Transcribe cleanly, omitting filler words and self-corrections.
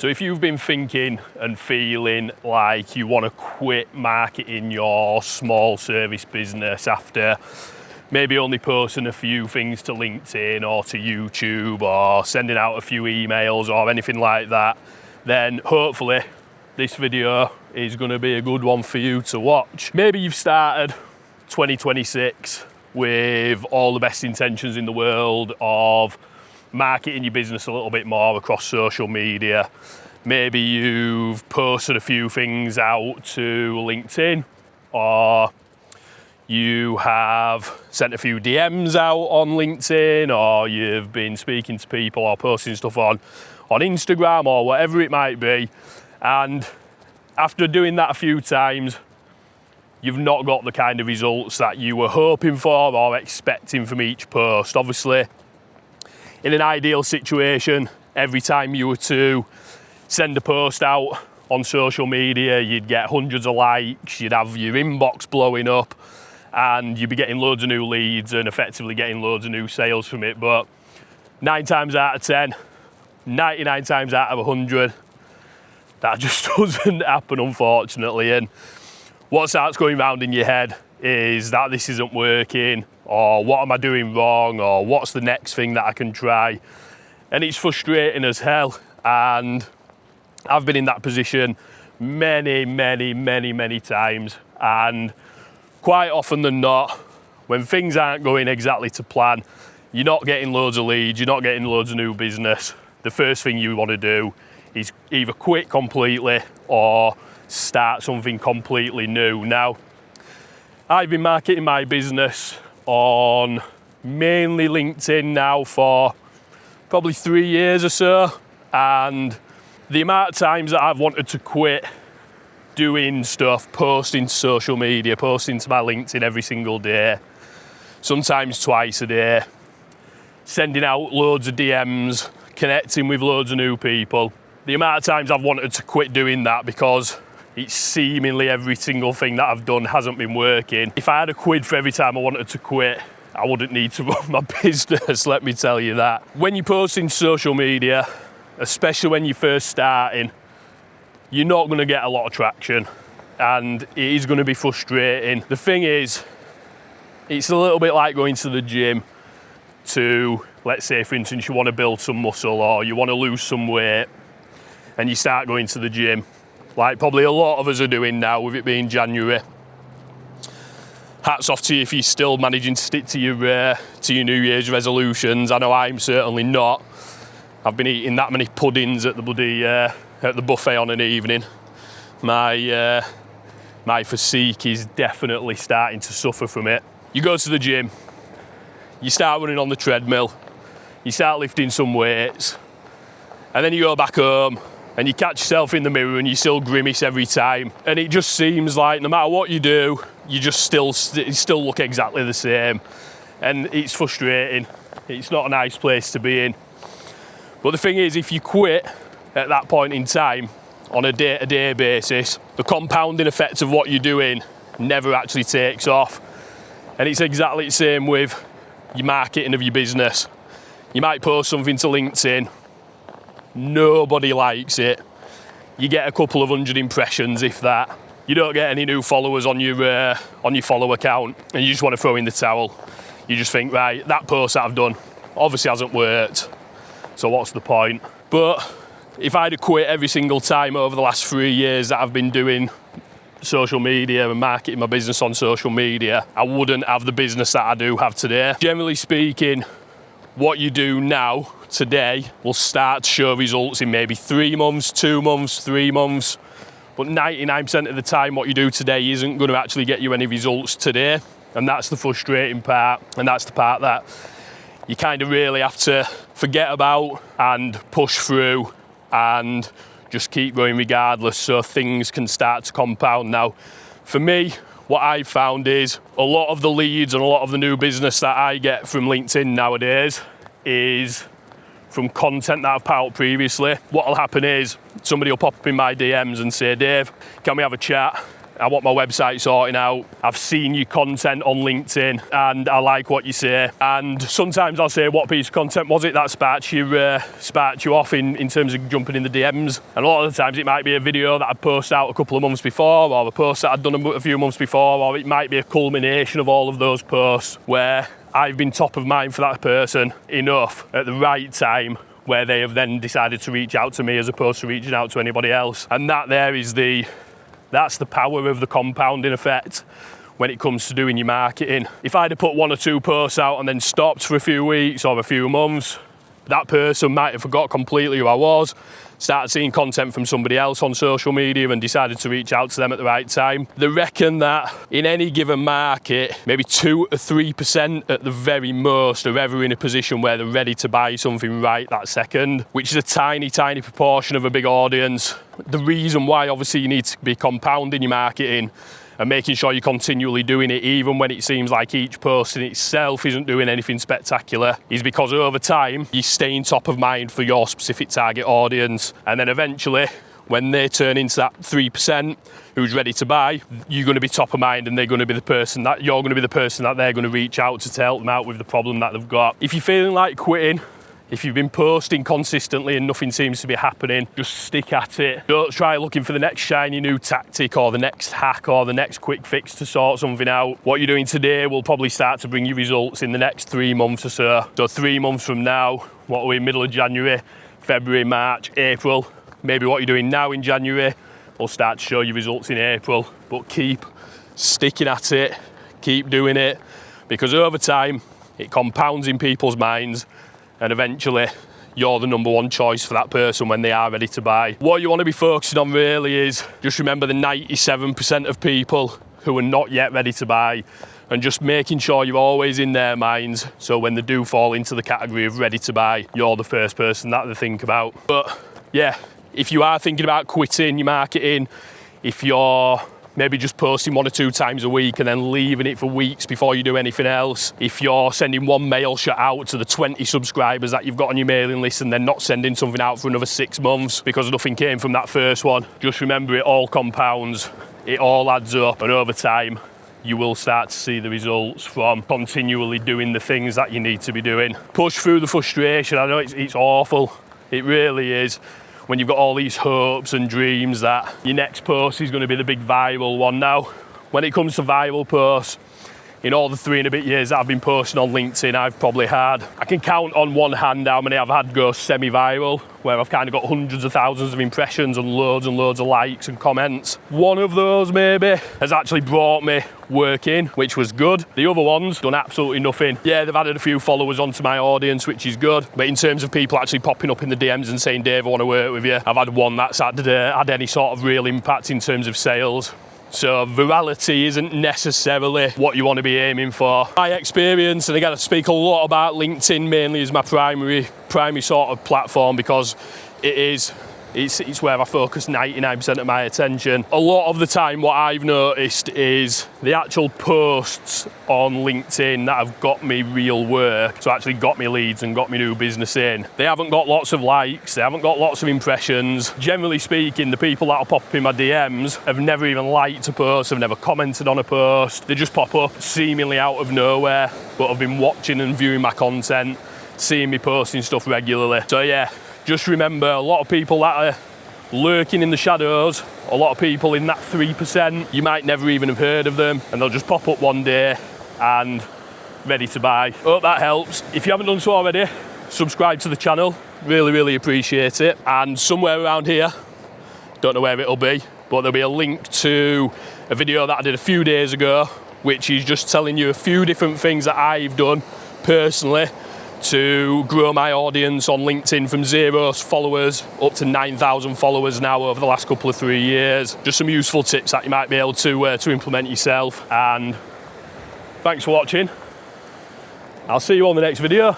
So if you've been thinking and feeling like you want to quit marketing your small service business after maybe only posting a few things to LinkedIn or to YouTube or sending out a few emails or anything like that, then hopefully this video is going to be a good one for you to watch. Maybe you've started 2026 with all the best intentions in the world of marketing your business a little bit more across social media. Maybe you've posted a few things out to LinkedIn, or you have sent a few DMs out on LinkedIn, or you've been speaking to people or posting stuff on Instagram or whatever it might be. And after doing that a few times, you've not got the kind of results that you were hoping for or expecting from each post. Obviously, in an ideal situation, every time you were to send a post out on social media, you'd get hundreds of likes, you'd have your inbox blowing up, and you'd be getting loads of new leads and effectively getting loads of new sales from it. But 9 times out of 10, 99 times out of 100, that just doesn't happen, unfortunately. And what starts going round in your head is that this isn't working, or what am I doing wrong, or what's the next thing that I can try? And it's frustrating as hell. And I've been in that position many times. And quite often than not, when things aren't going exactly to plan, you're not getting loads of leads, you're not getting loads of new business, the first thing you want to do is either quit completely or start something completely new. Now, I've been marketing my business on mainly LinkedIn now for probably 3 years or so, and the amount of times that I've wanted to quit doing stuff, posting to social media, posting to my LinkedIn every single day, sometimes twice a day, sending out loads of DMs, connecting with loads of new people. The amount of times I've wanted to quit doing that because it's seemingly every single thing that I've done hasn't been working. If I had a quid for every time I wanted to quit, I wouldn't need to run my business, let me tell you that. When you're posting social media, especially when you're first starting, you're not going to get a lot of traction, and it is going to be frustrating. The thing is, it's a little bit like going to the gym to, let's say for instance, you want to build some muscle or you want to lose some weight, and you start going to the gym, like probably a lot of us are doing now with it being January. Hats off to you if you're still managing to stick to your New Year's resolutions. I know I'm certainly not. I've been eating that many puddings at the bloody at the buffet on an evening. My physique is definitely starting to suffer from it. You go to the gym, you start running on the treadmill, you start lifting some weights, and then you go back home and you catch yourself in the mirror and you still grimace every time. And it just seems like no matter what you do, you just still look exactly the same. And it's frustrating. It's not a nice place to be in. But the thing is, if you quit at that point in time on a day-to-day basis, the compounding effect of what you're doing never actually takes off. And it's exactly the same with your marketing of your business. You might post something to LinkedIn, nobody likes it. You get a couple of 100 impressions, if that. You don't get any new followers on your follow account, and you just want to throw in the towel. You just think, right, that post that I've done obviously hasn't worked, so what's the point? But if I'd have quit every single time over the last 3 years that I've been doing social media and marketing my business on social media, I wouldn't have the business that I do have today. Generally speaking, what you do now, today, will start to show results in maybe 3 months, 2 months, 3 months. But 99% of the time, what you do today isn't going to actually get you any results today. And that's the frustrating part. And that's the part that you kind of really have to forget about and push through and just keep going regardless, so things can start to compound. Now, for me, what I've found is a lot of the leads and a lot of the new business that I get from LinkedIn nowadays is from content that I've put out previously. What'll happen is somebody will pop up in my DMs and say, Dave, can we have a chat? I want my website sorting out. I've seen your content on LinkedIn and I like what you say. And sometimes I'll say, what piece of content was it that sparked you off in terms of jumping in the DMs? And a lot of the times it might be a video that I posted out a couple of months before, or a post that I'd done a few months before, or it might be a culmination of all of those posts where I've been top of mind for that person enough at the right time, where they have then decided to reach out to me as opposed to reaching out to anybody else. And that there is that's the power of the compounding effect when it comes to doing your marketing. If I'd have put 1 or 2 posts out and then stopped for a few weeks or a few months, that person might have forgot completely who I was, started seeing content from somebody else on social media and decided to reach out to them at the right time. They reckon that in any given market, maybe 2 or 3% at the very most are ever in a position where they're ready to buy something right that second, which is a tiny, tiny proportion of a big audience. The reason why obviously you need to be compounding your marketing and making sure you're continually doing it even when it seems like each post in itself isn't doing anything spectacular is because over time you're staying top of mind for your specific target audience, and then eventually when they turn into that 3% who's ready to buy, you're going to be top of mind and you're going to be the person that they're going to reach out to help them out with the problem that they've got. If you're feeling like quitting, if you've been posting consistently and nothing seems to be happening, just stick at it. Don't try looking for the next shiny new tactic or the next hack or the next quick fix to sort something out. What you're doing today will probably start to bring you results in the next 3 months or so. So 3 months from now, what are we, middle of January, February, March, April, maybe what you're doing now in January will start to show you results in April. But keep sticking at it, keep doing it, because over time, it compounds in people's minds, and eventually you're the number 1 choice for that person when they are ready to buy. What you want to be focusing on really is just remember the 97% of people who are not yet ready to buy, and just making sure you're always in their minds, so when they do fall into the category of ready to buy, you're the first person that they think about. But yeah, if you are thinking about quitting your marketing, if you're maybe just posting 1 or 2 times a week and then leaving it for weeks before you do anything else, if you're sending 1 mail shot out to the 20 subscribers that you've got on your mailing list and then not sending something out for another 6 months because nothing came from that first one, just remember it all compounds, it all adds up, and over time you will start to see the results from continually doing the things that you need to be doing. Push through the frustration. I know it's awful, it really is, when you've got all these hopes and dreams that your next post is going to be the big viral one. Now, when it comes to viral posts, in all the 3 and a bit years that I've been posting on LinkedIn, I can count on one hand how many I've had go semi-viral, where I've kind of got hundreds of thousands of impressions and loads of likes and comments. One of those maybe has actually brought me work in, which was good. The other ones done absolutely nothing. Yeah, they've added a few followers onto my audience, which is good. But in terms of people actually popping up in the DMs and saying, Dave, I want to work with you, I've had one that's had any sort of real impact in terms of sales. So virality isn't necessarily what you want to be aiming for. My experience, and again I speak a lot about LinkedIn mainly as my primary sort of platform, because it's where I focus 99% of my attention. A lot of the time what I've noticed is the actual posts on LinkedIn that have got me real work, so actually got me leads and got me new business in, they haven't got lots of likes, they haven't got lots of impressions. Generally speaking, the people that'll pop up in my DMs have never even liked a post, have never commented on a post. They just pop up seemingly out of nowhere, but have been watching and viewing my content, seeing me posting stuff regularly. So yeah, just remember, a lot of people that are lurking in the shadows, a lot of people in that 3%, you might never even have heard of them, and they'll just pop up one day and ready to buy. Hope that helps. If you haven't done so already, subscribe to the channel. Really appreciate it. And somewhere around here, don't know where it'll be, but there'll be a link to a video that I did a few days ago, which is just telling you a few different things that I've done personally to grow my audience on LinkedIn from 0 followers up to 9,000 followers now over the last couple of 3 years. Just some useful tips that you might be able to implement yourself. And thanks for watching. I'll see you on the next video.